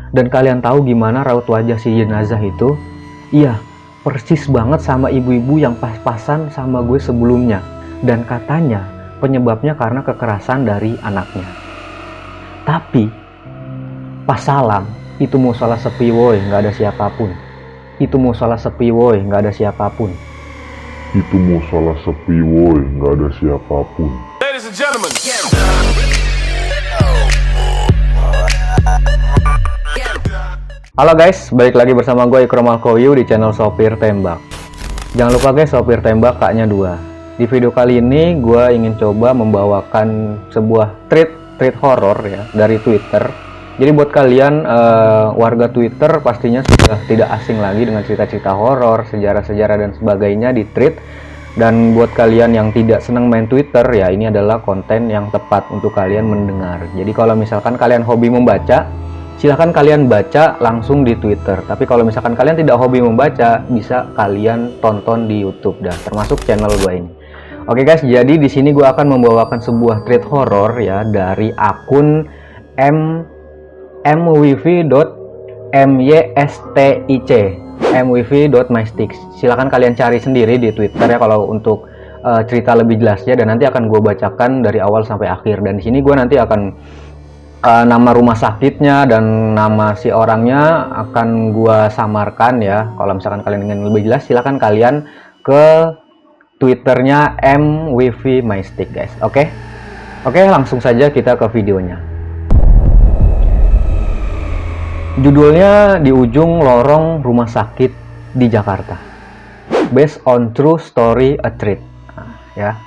Dan kalian tahu gimana raut wajah si jenazah itu? Iya, persis banget sama ibu-ibu yang pas-pasan sama gue sebelumnya. Dan katanya penyebabnya karena kekerasan dari anaknya. Tapi pas salam, itu musola sepi woy, nggak ada siapapun. Itu musola sepi woy, nggak ada siapapun. Itu musola sepi woy, nggak ada siapapun. Ladies and gentlemen. Halo guys, balik lagi bersama gue Ikrom Alkoyu di channel Sopir Tembak. Jangan lupa guys, Sopir Tembak kaknya 2. Di video kali ini gue ingin coba membawakan sebuah tweet horor ya dari Twitter. Jadi buat kalian warga Twitter pastinya sudah tidak asing lagi dengan cerita-cerita horor, sejarah-sejarah dan sebagainya di tweet. Dan buat kalian yang tidak senang main Twitter ya, ini adalah konten yang tepat untuk kalian mendengar. Jadi kalau misalkan kalian hobi membaca, silahkan kalian baca langsung di Twitter. Tapi kalau misalkan kalian tidak hobi membaca, bisa kalian tonton di YouTube dah, termasuk channel gue ini. Oke guys, jadi di sini gue akan membawakan sebuah tweet horor ya dari akun mwv.mystic. Silahkan kalian cari sendiri di Twitter ya kalau untuk cerita lebih jelasnya, dan nanti akan gue bacakan dari awal sampai akhir. Dan di sini gue nanti akan nama rumah sakitnya dan nama si orangnya akan gua samarkan ya. Kalau misalkan kalian ingin lebih jelas, silahkan kalian ke Twitternya mwv.mystic guys. Oke, langsung saja kita ke videonya. Judulnya Di Ujung Lorong Rumah Sakit di Jakarta, based on true story a thread. Ya.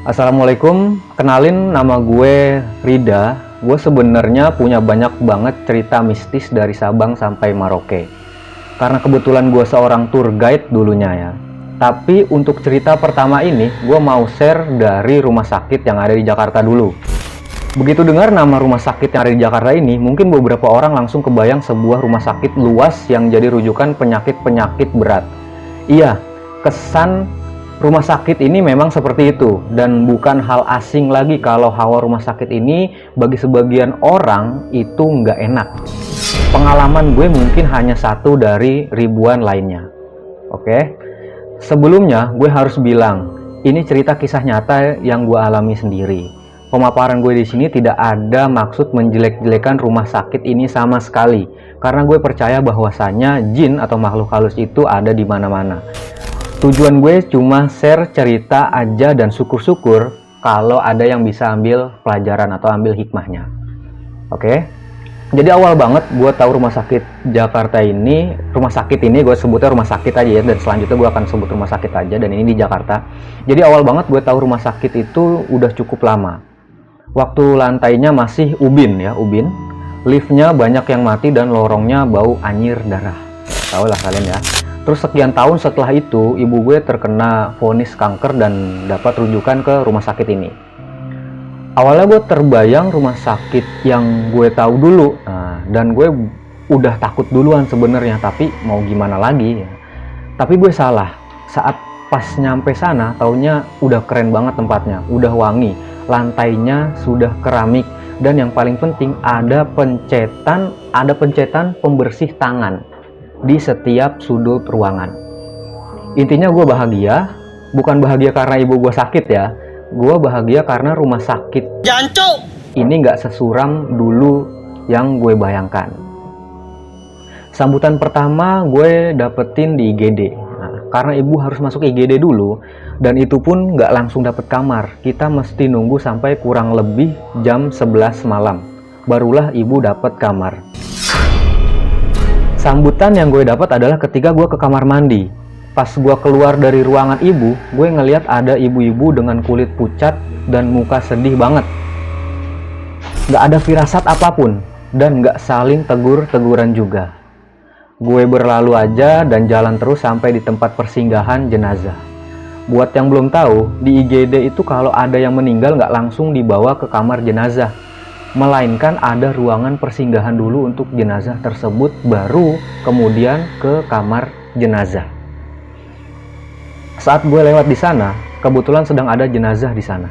Assalamualaikum, kenalin nama gue Rida. Gue sebenarnya punya banyak banget cerita mistis dari Sabang sampai Merauke. Karena kebetulan gue seorang tour guide dulunya ya. Tapi untuk cerita pertama ini, gue mau share dari rumah sakit yang ada di Jakarta dulu. Begitu dengar nama rumah sakit yang ada di Jakarta ini, mungkin beberapa orang langsung kebayang sebuah rumah sakit luas yang jadi rujukan penyakit-penyakit berat. Iya, kesan rumah sakit ini memang seperti itu, dan bukan hal asing lagi kalau hawa rumah sakit ini bagi sebagian orang itu nggak enak. Pengalaman gue mungkin hanya satu dari ribuan lainnya. Oke, sebelumnya gue harus bilang, ini cerita kisah nyata yang gue alami sendiri. Pemaparan gue di sini tidak ada maksud menjelek-jelekan rumah sakit ini sama sekali, karena gue percaya bahwasanya jin atau makhluk halus itu ada di mana-mana. Tujuan gue cuma share cerita aja, dan syukur-syukur kalau ada yang bisa ambil pelajaran atau ambil hikmahnya. Oke. Jadi awal banget gue tahu rumah sakit Jakarta ini, rumah sakit ini gue sebutnya rumah sakit aja ya, dan selanjutnya gue akan sebut rumah sakit aja, dan ini di Jakarta. Jadi awal banget gue tahu rumah sakit itu udah cukup lama. Waktu lantainya masih ubin ya, ubin. Liftnya banyak yang mati dan lorongnya bau anyir darah. Tahu lah kalian ya. Terus sekian tahun setelah itu, ibu gue terkena vonis kanker dan dapat rujukan ke rumah sakit ini. Awalnya gue terbayang rumah sakit yang gue tahu dulu, dan gue udah takut duluan sebenarnya, tapi mau gimana lagi ya. Tapi gue salah. Saat pas nyampe sana, taunya udah keren banget tempatnya, udah wangi, lantainya sudah keramik, dan yang paling penting ada pencetan pembersih tangan di setiap sudut ruangan. Intinya gue bahagia, bukan bahagia karena ibu gue sakit ya. Gue bahagia karena rumah sakit Janco ini nggak sesuram dulu yang gue bayangkan. Sambutan pertama gue dapetin di IGD. Karena ibu harus masuk IGD dulu, dan itu pun nggak langsung dapet kamar. Kita mesti nunggu sampai kurang lebih jam 11 malam. Barulah ibu dapet kamar. Sambutan yang gue dapat adalah ketika gue ke kamar mandi. Pas gue keluar dari ruangan ibu, gue ngeliat ada ibu-ibu dengan kulit pucat dan muka sedih banget. Gak ada firasat apapun, dan gak saling tegur-teguran juga. Gue berlalu aja dan jalan terus sampai di tempat persinggahan jenazah. Buat yang belum tahu, di IGD itu kalau ada yang meninggal gak langsung dibawa ke kamar jenazah, melainkan ada ruangan persinggahan dulu untuk jenazah tersebut, baru kemudian ke kamar jenazah. Saat gue lewat di sana, kebetulan sedang ada jenazah di sana.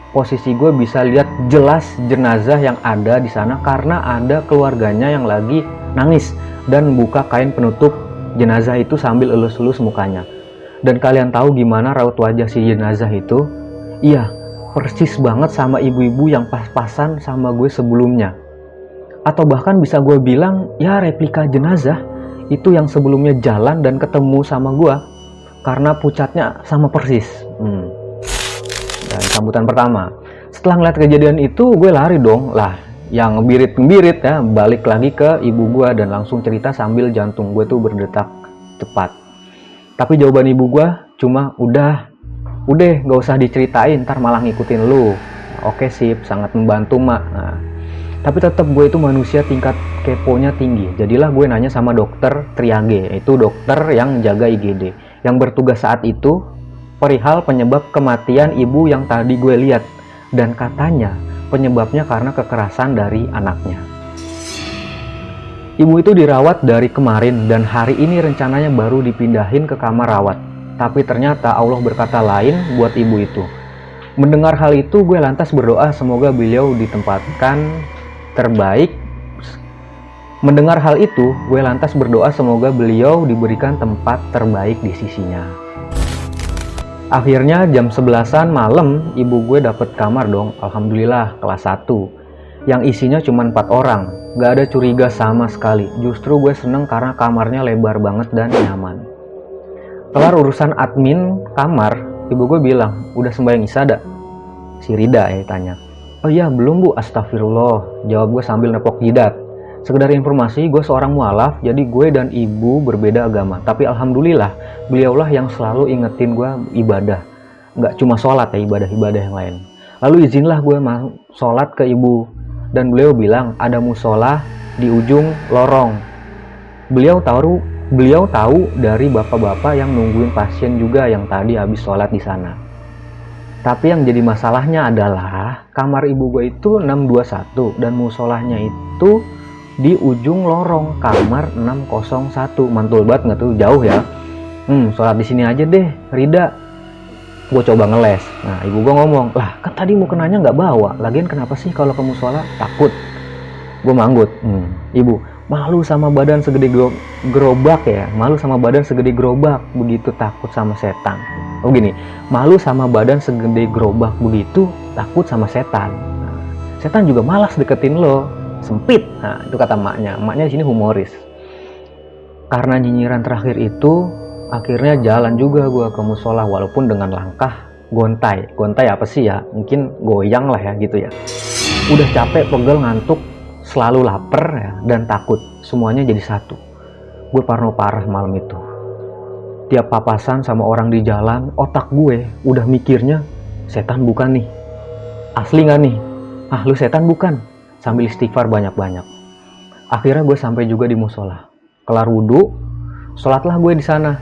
posisi gue bisa lihat jelas jenazah yang ada di sana karena ada keluarganya yang lagi nangis dan buka kain penutup jenazah itu sambil elus-elus mukanya. Dan kalian tahu gimana raut wajah si jenazah itu? Iya, persis banget sama ibu-ibu yang pas-pasan sama gue sebelumnya. Atau bahkan bisa gue bilang ya replika jenazah itu yang sebelumnya jalan dan ketemu sama gue karena pucatnya sama persis. Dan sambutan pertama, setelah ngeliat kejadian itu gue lari dong lah, yang ngebirit-ngebirit ya, balik lagi ke ibu gue dan langsung cerita sambil jantung gue tuh berdetak cepat. Tapi jawaban ibu gue cuma udah gak usah diceritain, ntar malah ngikutin lu. Oke sip, sangat membantu mak. Nah, tapi tetap gue itu manusia tingkat keponya tinggi. Jadilah gue nanya sama dokter Triage, yaitu dokter yang jaga IGD, yang bertugas saat itu perihal penyebab kematian ibu yang tadi gue lihat. Dan katanya penyebabnya karena kekerasan dari anaknya. Ibu itu dirawat dari kemarin dan hari ini rencananya baru dipindahin ke kamar rawat. Tapi ternyata Allah berkata lain buat ibu itu. Mendengar hal itu gue lantas berdoa semoga beliau ditempatkan terbaik. Mendengar hal itu gue lantas berdoa semoga beliau diberikan tempat terbaik di sisinya. Akhirnya jam 11-an malam ibu gue dapet kamar dong. Alhamdulillah kelas 1 yang isinya cuma 4 orang. Gak ada curiga sama sekali. Justru gue seneng karena kamarnya lebar banget dan nyaman. Kelar urusan admin kamar, ibu gue bilang, udah sembahyang isya dak? Si Rida tanya. Oh iya belum bu, astagfirullah, jawab gue sambil nepok jidat. Sekedar informasi, gue seorang mualaf, jadi gue dan ibu berbeda agama. Tapi alhamdulillah, beliaulah yang selalu ingetin gue ibadah. Nggak cuma sholat ya, ibadah-ibadah yang lain. Lalu izinlah gue mau sholat ke ibu. Dan beliau bilang, ada musola di ujung lorong. Beliau tahu dari bapak-bapak yang nungguin pasien juga yang tadi habis sholat di sana. Tapi yang jadi masalahnya adalah, kamar ibu gue itu 621 dan musolahnya itu di ujung lorong kamar 601. Mantul banget nggak tuh, jauh ya. Sholat di sini aja deh Rida. Gue coba ngeles. Nah ibu gue ngomong, lah kan tadi mau kenanya nggak bawa, lagian kenapa sih kalau ke musola? Takut. Gue manggut. Ibu, malu sama badan segede gerobak ya, malu sama badan segede gerobak begitu takut sama setan. Oh gini, malu sama badan segede gerobak begitu takut sama setan. Nah, setan juga malas deketin lo, sempit. Nah itu kata emaknya di sini humoris. Karena nyinyiran terakhir itu, akhirnya jalan juga gue ke musola walaupun dengan langkah gontai. Gontai apa sih ya? Mungkin goyang lah ya gitu ya. Udah capek, pegel, ngantuk, selalu lapar ya, dan takut. Semuanya jadi satu. Gue parno parah malam itu. Tiap papasan sama orang di jalan, otak gue udah mikirnya, setan bukan nih? Asli gak nih? Ah lu setan bukan? Sambil istighfar banyak-banyak. Akhirnya gue sampai juga di musola. Kelar wudhu, sholatlah gue di sana.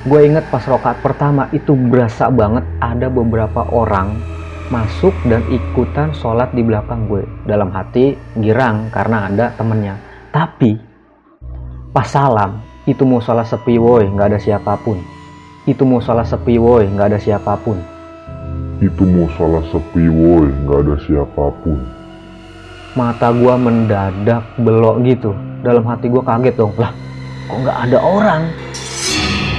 Gue inget pas rakaat pertama itu berasa banget ada beberapa orang masuk dan ikutan sholat di belakang gue. Dalam hati girang karena ada temennya. Tapi pas salam, itu musola sepi woy, gak ada siapapun. Itu musola sepi woy, gak ada siapapun. Itu musola sepi woy, gak ada siapapun. Mata gue mendadak belok gitu. Dalam hati gue kaget dong. Lah kok gak ada orang?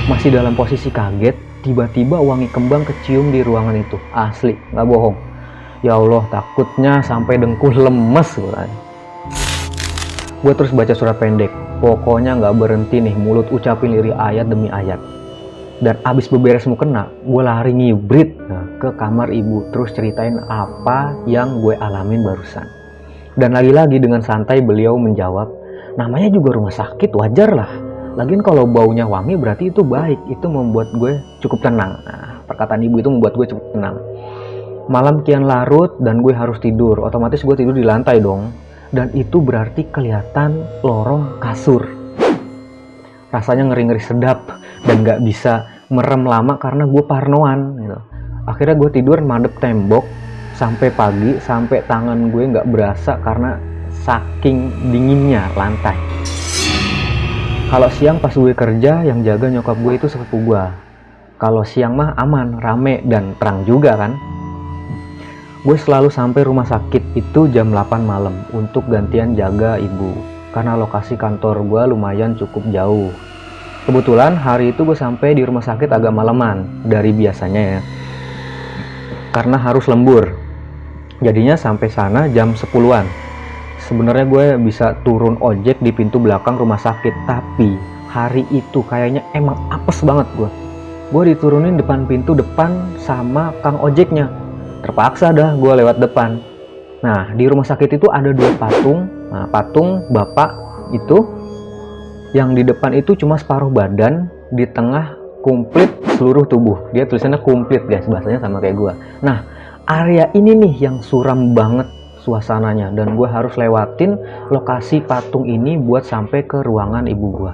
Masih dalam posisi kaget, tiba-tiba wangi kembang kecium di ruangan itu. Asli, gak bohong. Ya Allah, takutnya sampai dengkul lemes. Gue terus baca surat pendek. Pokoknya gak berhenti nih, mulut ucapin lirik ayat demi ayat. Dan abis beberes mukena, gue lari ngibrit ke kamar ibu. Terus ceritain apa yang gue alamin barusan. Dan lagi-lagi dengan santai beliau menjawab, namanya juga rumah sakit, wajar lah. Lagian kalau baunya wangi berarti itu baik. Itu membuat gue cukup tenang. Nah, perkataan ibu itu membuat gue cukup tenang. Malam kian larut dan gue harus tidur. Otomatis gue tidur di lantai dong. Dan itu berarti kelihatan lorong kasur. Rasanya ngeri-ngeri sedap. Dan gak bisa merem lama karena gue parnoan gitu. Akhirnya gue tidur madep tembok sampai pagi. Sampai tangan gue gak berasa karena saking dinginnya lantai. Kalau siang pas gue kerja, yang jaga nyokap gue itu sepupu gue. Kalau siang mah aman, rame, dan terang juga kan. Gue selalu sampai rumah sakit itu jam 8 malam untuk gantian jaga ibu, karena lokasi kantor gue lumayan cukup jauh. Kebetulan hari itu gue sampai di rumah sakit agak malaman dari biasanya ya, karena harus lembur. Jadinya sampai sana jam 10-an. Sebenarnya gue bisa turun ojek di pintu belakang rumah sakit, tapi hari itu kayaknya emang apes banget gue. Gue diturunin depan pintu depan sama kang ojeknya. Terpaksa dah gue lewat depan. Nah, di rumah sakit itu ada 2 patung. Nah, patung bapak itu yang di depan itu cuma separuh badan, di tengah komplit seluruh tubuh. Dia tulisannya komplit guys, bahasanya sama kayak gue. Nah, area ini nih yang suram banget suasananya, dan gue harus lewatin lokasi patung ini buat sampai ke ruangan ibu gue.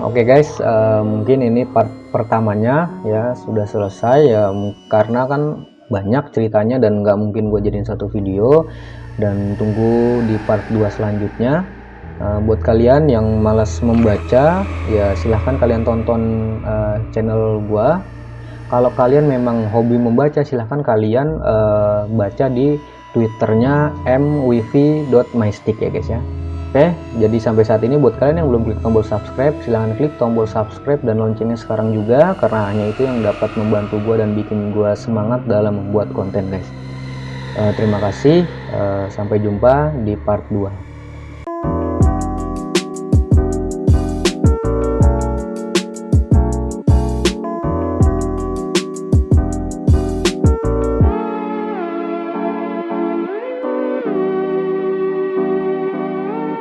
Oke guys, mungkin ini part pertamanya ya sudah selesai ya, karena kan banyak ceritanya dan nggak mungkin gue jadiin satu video, dan tunggu di part 2 selanjutnya. Buat kalian yang malas membaca ya silahkan kalian tonton channel gue. Kalau kalian memang hobi membaca, silahkan kalian baca di twitternya mwifi.mystick ya guys ya. Oke, jadi sampai saat ini buat kalian yang belum klik tombol subscribe, silahkan klik tombol subscribe dan loncengnya sekarang juga, karena hanya itu yang dapat membantu gue dan bikin gue semangat dalam membuat konten guys. Terima kasih, sampai jumpa di part 2.